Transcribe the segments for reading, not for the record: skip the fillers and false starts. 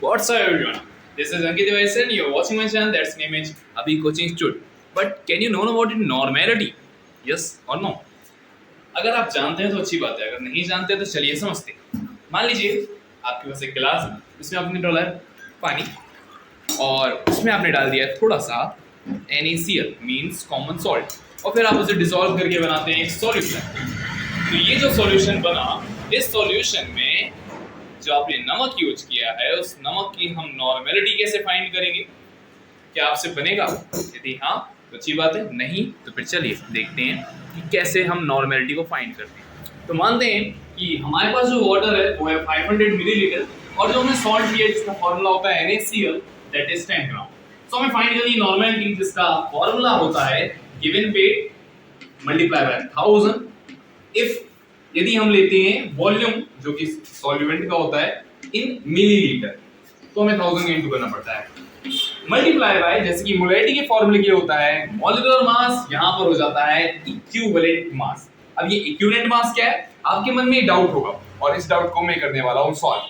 What's up everyone? This is Ankit Device and you're watching my channel that's name is Abhi Coaching Institute. But can you know about it normality? Yes or no? अगर आप जानते हैं तो अच्छी बात है, अगर नहीं जानते तो चलिए समझते हैं। मान लीजिए आपके पास एक गिलास है, इसमें आपने डाला है पानी और उसमें आपने डाल दिया है थोड़ा सा NaCl मीन्स कॉमन सॉल्ट और फिर आप उसे डिसॉल्व करके बनाते हैं एक सॉल्यूशन। तो ये जो सॉल्यूशन बना, इस सॉल्यूशन में जो आपने नमक यूज किया है उस नमक की हम नॉर्मेलिटी कैसे फाइंड करेंगे? क्या आपसे बनेगा? यदि हाँ तो अच्छी बात है, नहीं तो फिर चलिए देखते हैं कि कैसे हम नॉर्मेलिटी को फाइंड करते हैं। तो मानते हैं कि हमारे पास जो वाटर है वो है 500 मिलीलीटर और जो हमने सॉल्ट लिया जिसका फॉर्मूला होता है NaCl दैट इज 10 ग्राम। तो हमें फाइंड करनी नॉर्मेलिटी जिसका फॉर्मूला होता है given weight multiply by 1000। If यदि हम लेते हैं वॉल्यूम जो कि सॉल्वेंट का होता है इन मिलीलीटर तो हमें 1000 का इंटू करना पड़ता है मल्टीप्लाई बाय, जैसे कि मोलैरिटी के फॉर्मूले के होता है मॉलिक्यूलर मास, यहां पर हो जाता है इक्विवेलेंट मास। अब ये इक्विवेलेंट मास क्या है आपके मन में डाउट होगा और इस डाउट को मैं करने वाला हूं solve.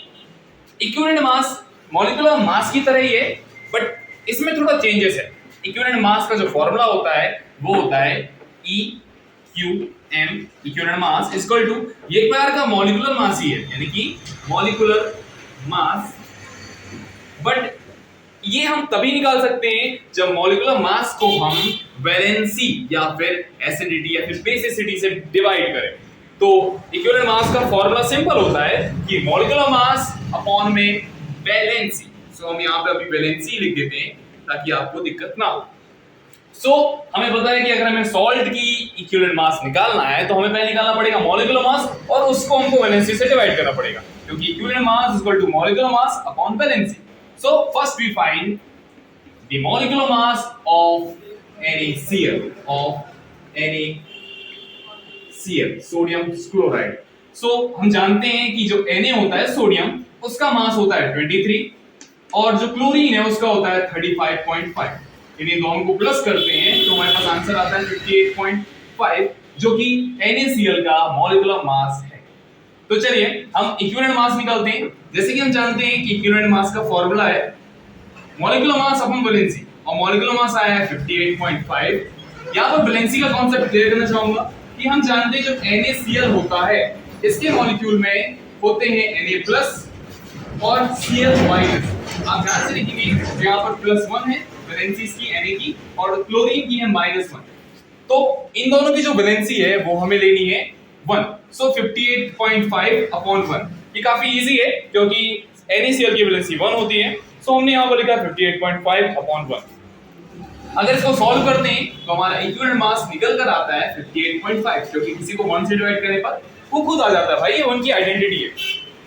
Equivalent mass molecular mass की तरह ही है बट इसमें थोड़ा चेंजेस है। इक्विवेलेंट मास का जो फॉर्मूला होता है वो होता है EQM equivalent mass equal to, ये एक प्रकार का मॉलिक्यूलर मास ही है यानी कि मॉलिक्यूलर मास, बट ये हम तभी निकाल सकते हैं जब मॉलिक्यूलर मास को हम वैलेंसी या फिर एसिडिटी या फिर बेसिसिटी से डिवाइड करें। तो इक्विवेलेंट मास का फॉर्मूला सिंपल होता है कि मॉलिक्यूलर मास अपॉन में वैलेंसी। सो हम यहाँ पे अभी वैलेंसी लिख देते हैं ताकि आपको दिक्कत ना हो। हमें पता है कि अगर हमें सॉल्ट की इक्विवेलेंट मास निकालना है तो हमें पहले निकालना पड़ेगा मॉलिक्यूलर मास और उसको हमको वैलेंसी से डिवाइड करना पड़ेगा क्योंकि equivalent mass equal to molecular mass upon valency. So first we find the molecular mass of NaCl sodium chloride। So हम जानते हैं कि जो Na होता है सोडियम उसका मास होता है 23 और जो क्लोरीन है उसका होता है 35.5। यदि दोनों को प्लस करते हैं तो हमारे पास आंसर आता है 58.5 जो कि NaCl का मॉलिक्यूलर मास है। तो चलिए हम इक्विवेलेंट मास निकालते हैं। जैसे कि हम जानते हैं कि इक्विवेलेंट मास का फॉर्मूला है मॉलिक्यूलर मास अपॉन वैलेंसी और मॉलिक्यूलर मास आया है 58.5। यहां पर वैलेंसी का कांसेप्ट क्लियर करना चाहूंगा कि हम जानते हैं जो NaCl होता है इसके मॉलिक्यूल में होते हैं Na+ और Cl-। आप ध्यान से देखेंगे यहां पर +1 है वैलेंसी इसकी Na की और क्लोरीन की है -1। तो इन दोनों की जो वैलेंसी है वो हमें लेनी है 1। सो 58.5 अपॉन 1 ये काफी इजी है क्योंकि NaCl की वैलेंसी 1 होती है। सो हमने यहां पर लिखा 58.5 अपॉन 1। अगर इसको सॉल्व करते हैं तो हमारा इक्विवेलेंट मास निकल कर आता है 58.5 क्योंकि किसी को 1 से डिवाइड करने पर वो खुद आ जाता है भाई, ये 1 की आइडेंटिटी है।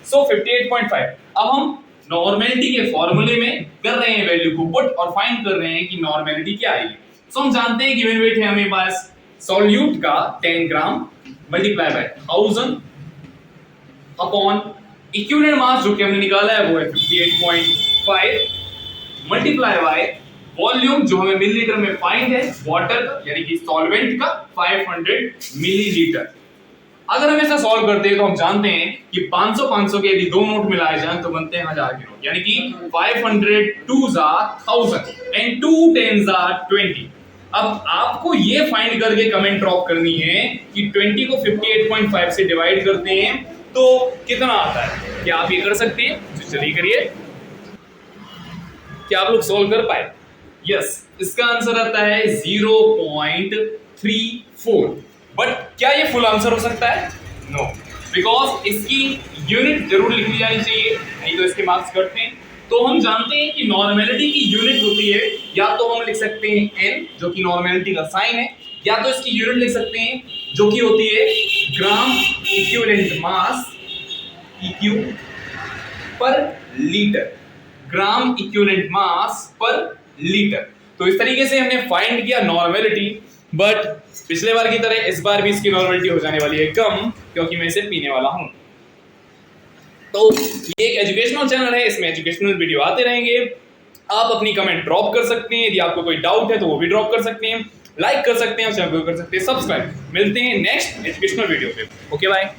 सो 58.5। अब हम नॉर्मेलिटी के फॉर्मूले में कर रहे हैं वैल्यू को पुट और फाइंड कर रहे हैं कि नॉर्मेलिटी क्या आएगी। सो हम जानते हैं गिवन वेट है हमें पास सॉल्यूट का 10 gram multiply by 1000 upon equivalent mass जो कि हमने निकाला है वो है 58.5 मल्टीप्लाई बाय वॉल्यूम जो हमें मिलीलीटर में फाइंड है वाटर यानी कि सॉल्वेंट का 500 मिलीलीटर। अगर हम ऐसा सॉल्व करते हैं तो हम जानते हैं कि 500 के यदि दो नोट मिलाए जाएं तो बनते हैं 1000 के नोट यानी कि 500 2s are 1000 and 2 10s are 20। अब आपको ये फाइंड करके कमेंट ड्रॉप करनी है कि 20 को 58.5 से डिवाइड करते हैं तो कितना आता है। क्या आप ये कर सकते हैं? तो चलिए करिए। क्या आप लोग सॉल्व कर पाए? यस, इसका आंसर आता है 0.34। बट क्या ये फुल आंसर हो सकता है? नो, बिकॉज इसकी यूनिट जरूर लिखनी जानी चाहिए नहीं तो इसके मार्क्स कटते हैं। तो हम जानते हैं कि नॉर्मेलिटी की यूनिट होती है या तो हम लिख सकते हैं n जो कि नॉर्मेलिटी का साइन है या तो इसकी यूनिट लिख सकते हैं जो कि होती है ग्राम इक्विवेलेंट मास EQ पर लीटर, ग्राम इक्विवेलेंट मास पर लीटर। तो इस तरीके से हमने फाइंड किया नॉर्मेलिटी, बट पिछले बार की तरह इस बार भी इसकी नॉर्मेलिटी हो जाने वाली है कम क्योंकि मैं इसे पीने वाला हूं। तो ये एक एजुकेशनल चैनल है, इसमें एजुकेशनल वीडियो आते रहेंगे। आप अपनी कमेंट ड्रॉप कर सकते हैं, यदि आपको कोई डाउट है तो वो भी ड्रॉप कर सकते हैं, लाइक कर सकते हैं, चैनल को कर सकते हैं सब्सक्राइब। मिलते हैं नेक्स्ट एजुकेशनल वीडियो पे। Okay bye.